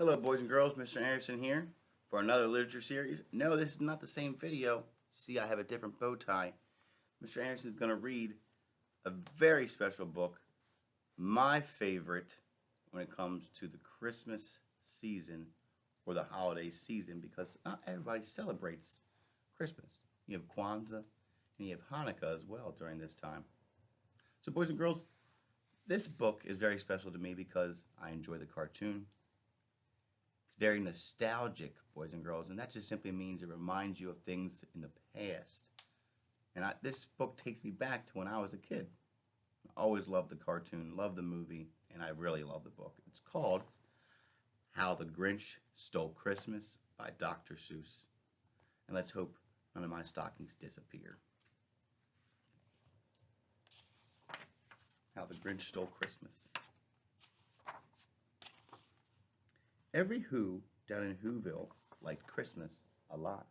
Hello, boys and girls. Mr. Anderson here for another literature series. No, this is not the same video. See, I have a different bow tie. Mr. Anderson is going to read a very special book, my favorite when it comes to the Christmas season or the holiday season, because not everybody celebrates Christmas. You have Kwanzaa and you have Hanukkah as well during this time. So, boys and girls, this book is very special to me because I enjoy the cartoon. It's very nostalgic, boys and girls, and that just simply means it reminds you of things in the past. And this book takes me back to when I was a kid. I always loved the cartoon, loved the movie, and I really love the book. It's called How the Grinch Stole Christmas by Dr. Seuss. And let's hope none of my stockings disappear. How the Grinch Stole Christmas. Every Who down in Whoville liked Christmas a lot.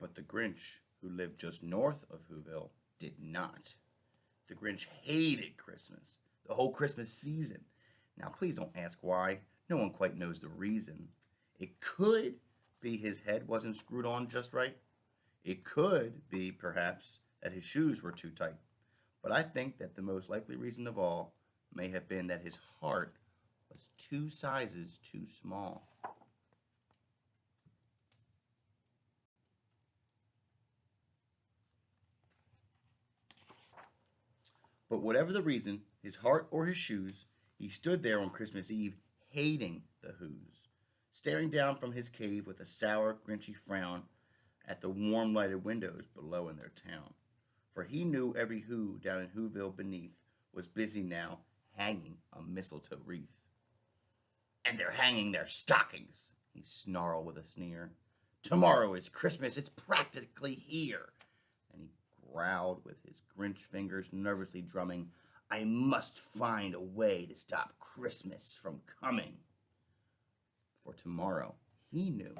But the Grinch, who lived just north of Whoville, did not. The Grinch hated Christmas, the whole Christmas season. Now, please don't ask why. No one quite knows the reason. It could be his head wasn't screwed on just right. It could be, perhaps, that his shoes were too tight. But I think that the most likely reason of all may have been that his heart was 2 sizes too small. But whatever the reason, his heart or his shoes, he stood there on Christmas Eve hating the Whos, staring down from his cave with a sour, grinchy frown at the warm lighted windows below in their town. For he knew every Who down in Whoville beneath was busy now hanging a mistletoe wreath. And they're hanging their stockings, he snarled with a sneer. Tomorrow is Christmas, it's practically here. And he growled with his Grinch fingers nervously drumming, I must find a way to stop Christmas from coming. For tomorrow, he knew,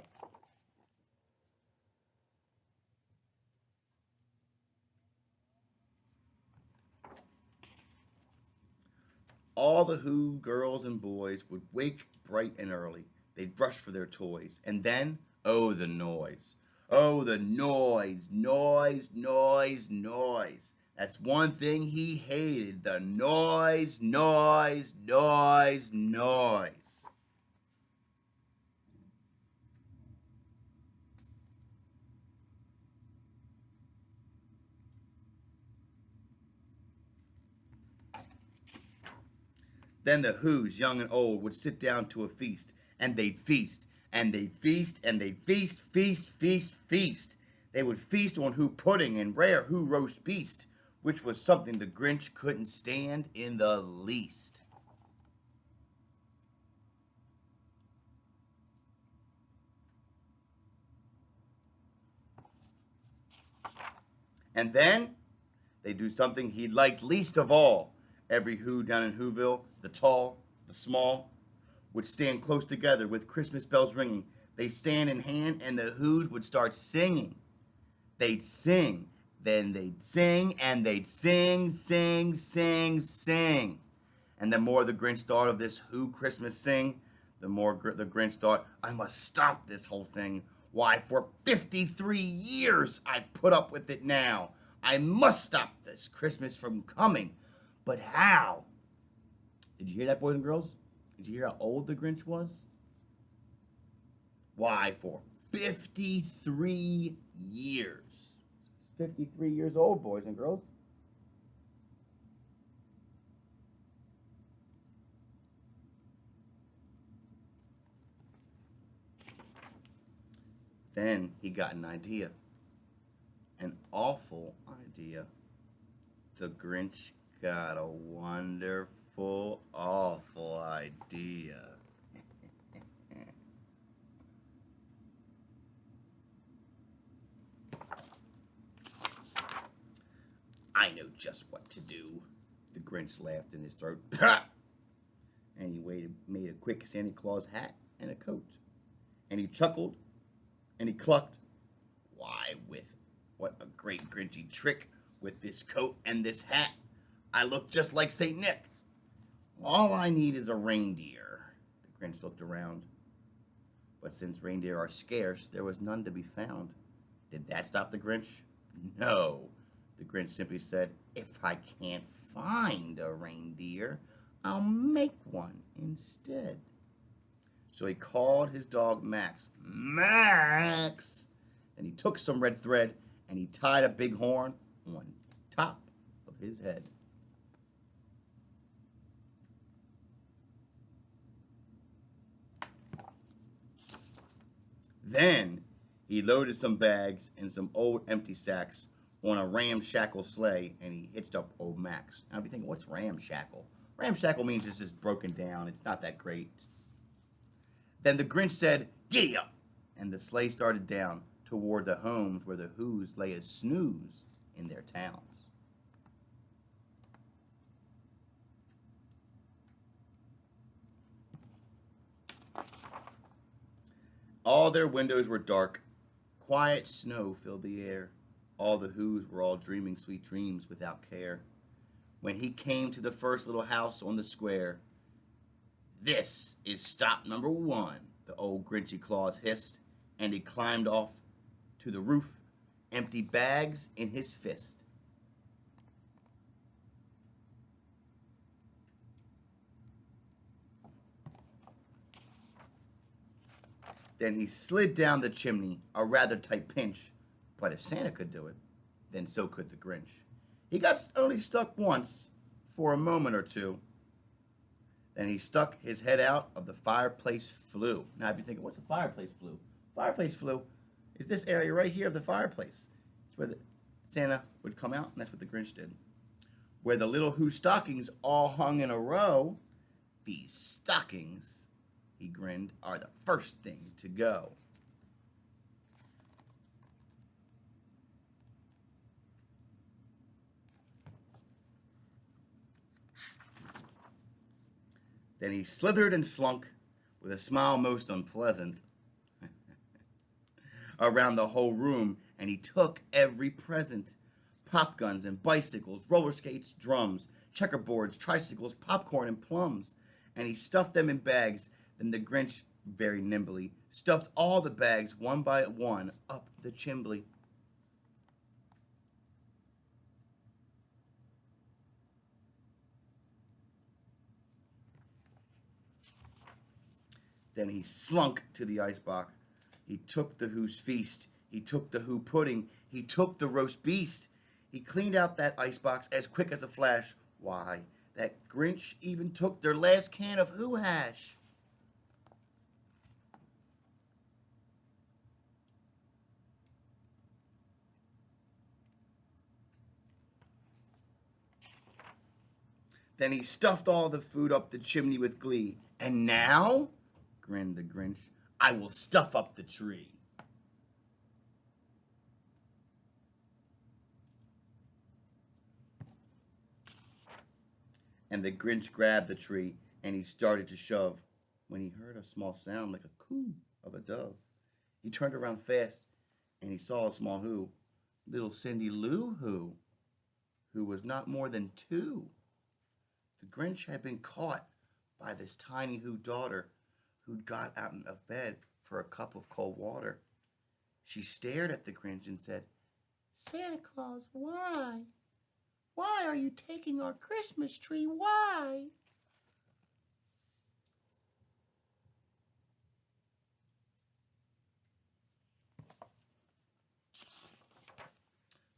all the Who girls and boys would wake bright and early. They'd rush for their toys. And then, oh, the noise. Oh, the noise, noise, noise, noise. That's one thing he hated, the noise, noise, noise, noise. Then the Whos, young and old, would sit down to a feast, and they'd feast, and they'd feast, and they'd feast, feast, feast, feast. They would feast on Who pudding and rare Who roast beast, which was something the Grinch couldn't stand in the least. And then they do something he liked least of all. Every Who down in Whoville, the tall, the small, would stand close together with Christmas bells ringing. They'd stand in hand and the Whos would start singing. They'd sing, then they'd sing, and they'd sing, sing, sing, sing. And the more the Grinch thought of this Who Christmas sing, the more the Grinch thought, I must stop this whole thing. Why, for 53 years I've put up with it now. I must stop this Christmas from coming. But how? Did you hear that, boys and girls? Did you hear how old the Grinch was? Why, for 53 years. 53 years old, boys and girls. Then he got an idea. An awful idea. The Grinch got a wonderful, awful idea. I know just what to do. The Grinch laughed in his throat. And he made a quick Santa Claus hat and a coat. And he chuckled and he clucked. Why, with what a great Grinchy trick with this coat and this hat. I look just like St. Nick. All I need is a reindeer. The Grinch looked around. But since reindeer are scarce, there was none to be found. Did that stop the Grinch? No. The Grinch simply said, if I can't find a reindeer, I'll make one instead. So he called his dog Max. Max! And he took some red thread and he tied a big horn on top of his head. Then he loaded some bags and some old empty sacks on a ramshackle sleigh and he hitched up old Max. Now, if you think, what's ramshackle? Ramshackle means it's just broken down. It's not that great. Then the Grinch said, giddy up! And the sleigh started down toward the homes where the Who's lay a snooze in their towns. All their windows were dark. Quiet snow filled the air. All the Who's were all dreaming sweet dreams without care. When he came to the first little house on the square, this is stop number 1, the old Grinchy Claus hissed, and he climbed off to the roof, empty bags in his fist. Then he slid down the chimney, a rather tight pinch, but if Santa could do it, then so could the Grinch. He got only stuck once, for a moment or two. Then he stuck his head out of the fireplace flue. Now, if you're thinking, what's a fireplace flue? Fireplace flue is this area right here of the fireplace. It's where Santa would come out, and that's what the Grinch did. Where the little Who stockings all hung in a row, these stockings, he grinned, are the first thing to go. Then he slithered and slunk, with a smile most unpleasant, around the whole room, and he took every present. Pop guns and bicycles, roller skates, drums, checkerboards, tricycles, popcorn, and plums. And he stuffed them in bags. Then the Grinch, very nimbly, stuffed all the bags, one by one, up the chimbley. Then he slunk to the icebox. He took the Who's feast. He took the Who pudding. He took the roast beast. He cleaned out that icebox as quick as a flash. Why, that Grinch even took their last can of Who hash. Then he stuffed all the food up the chimney with glee. And now, grinned the Grinch, I will stuff up the tree. And the Grinch grabbed the tree and he started to shove when he heard a small sound like a coo of a dove. He turned around fast and he saw a small Who, little Cindy Lou who was not more than 2. The Grinch had been caught by this tiny Who daughter who'd got out of bed for a cup of cold water. She stared at the Grinch and said, Santa Claus, why? Why are you taking our Christmas tree? Why?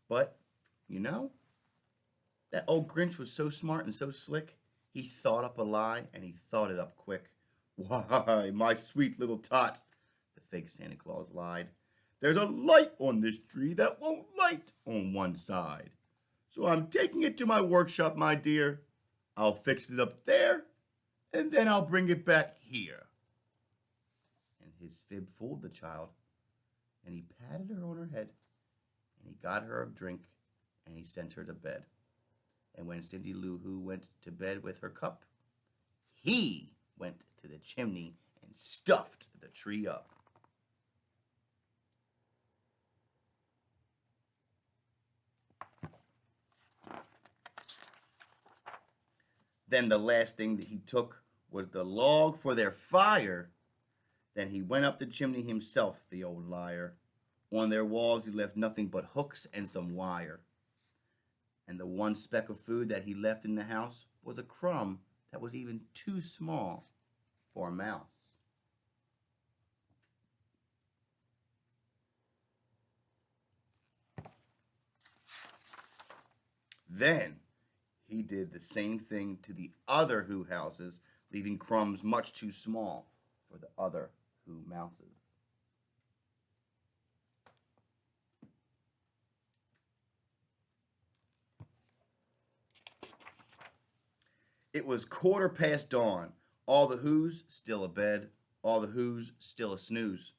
But, you know, that old Grinch was so smart and so slick, he thought up a lie and he thought it up quick. Why, my sweet little tot, the fake Santa Claus lied. There's a light on this tree that won't light on one side. So I'm taking it to my workshop, my dear. I'll fix it up there, and then I'll bring it back here. And his fib fooled the child, and he patted her on her head, and he got her a drink, and he sent her to bed. And when Cindy Lou Who went to bed with her cup, he went to the chimney and stuffed the tree up. Then the last thing that he took was the log for their fire. Then he went up the chimney himself, the old liar. On their walls he left nothing but hooks and some wire. And the one speck of food that he left in the house was a crumb that was even too small for a mouse. Then he did the same thing to the other Who houses, leaving crumbs much too small for the other Who mouses. It was 1/4 past dawn. All the Who's still abed, all the Who's still a snooze.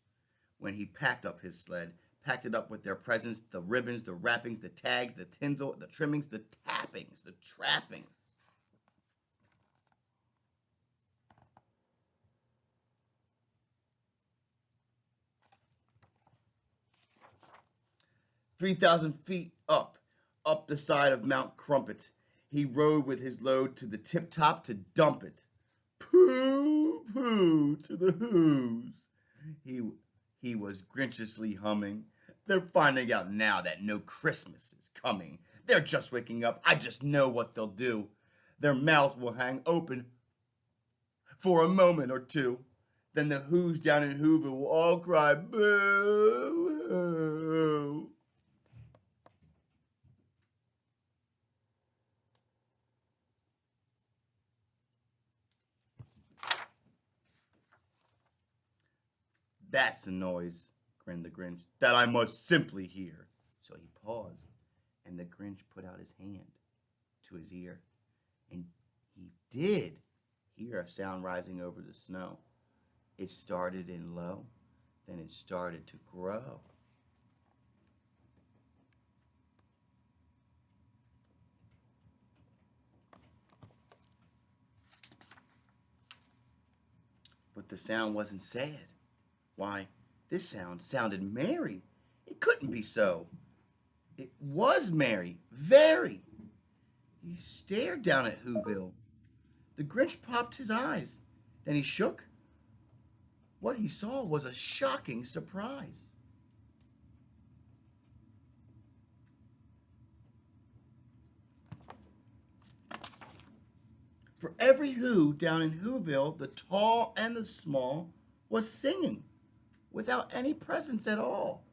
When he packed up his sled, packed it up with their presents, the ribbons, the wrappings, the tags, the tinsel, the trimmings, the tappings, the trappings. "3,000 feet up the side of Mount Crumpet, he rode with his load to the tip top to dump it. Pooh, pooh, to the Who's. He was grinchiously humming. They're finding out now that no Christmas is coming. They're just waking up. I just know what they'll do. Their mouths will hang open for a moment or two. Then the Who's down in Whoville will all cry, boo hoo. That's a noise, grinned the Grinch, that I must simply hear. So he paused, and the Grinch put out his hand to his ear, and he did hear a sound rising over the snow. It started in low, then it started to grow. But the sound wasn't sad. Why, this sound sounded merry. It couldn't be so. It was merry, very. He stared down at Whoville. The Grinch popped his eyes. Then he shook. What he saw was a shocking surprise. For every Who down in Whoville, the tall and the small, was singing without any presents at all.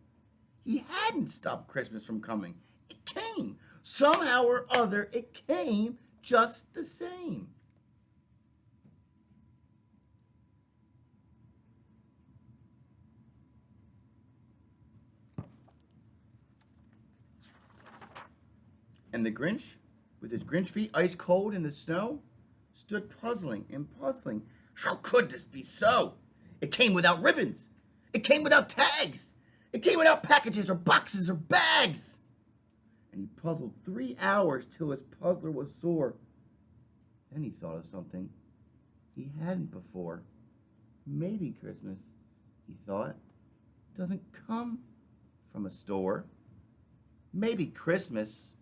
He hadn't stopped Christmas from coming. It came. Somehow or other, it came just the same. And the Grinch, with his Grinch feet ice cold in the snow, stood puzzling and puzzling. How could this be so? It came without ribbons. It came without tags. It came without packages or boxes or bags. And he puzzled 3 hours till his puzzler was sore. Then he thought of something he hadn't before. Maybe Christmas, he thought, doesn't come from a store. Maybe Christmas,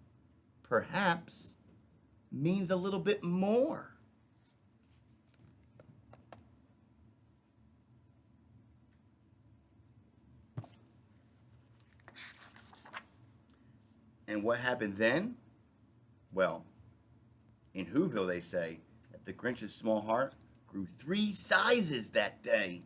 perhaps, means a little bit more. And what happened then? Well, in Whoville they say that the Grinch's small heart grew 3 sizes that day.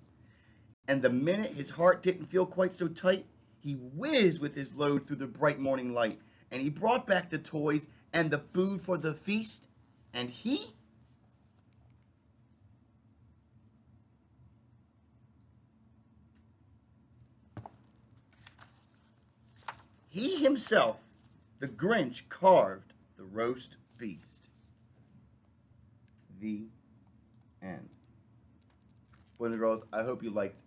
And the minute his heart didn't feel quite so tight, he whizzed with his load through the bright morning light. And he brought back the toys and the food for the feast. And he himself, the Grinch, carved the roast beast. The end. Boys and girls, I hope you liked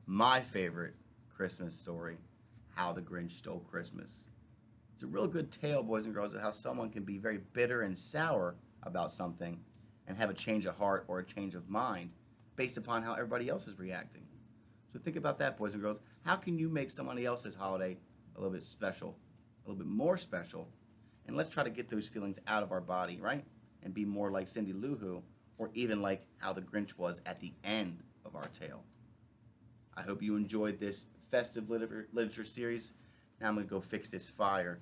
my favorite Christmas story, How the Grinch Stole Christmas. It's a real good tale, boys and girls, of how someone can be very bitter and sour about something and have a change of heart or a change of mind based upon how everybody else is reacting. So think about that, boys and girls. How can you make somebody else's holiday a little bit special, a little bit more special? And let's try to get those feelings out of our body, right? and be more like Cindy Lou Who, or even like how the Grinch was at the end of our tale. I hope you enjoyed this festive literature series. Now I'm going to go fix this fire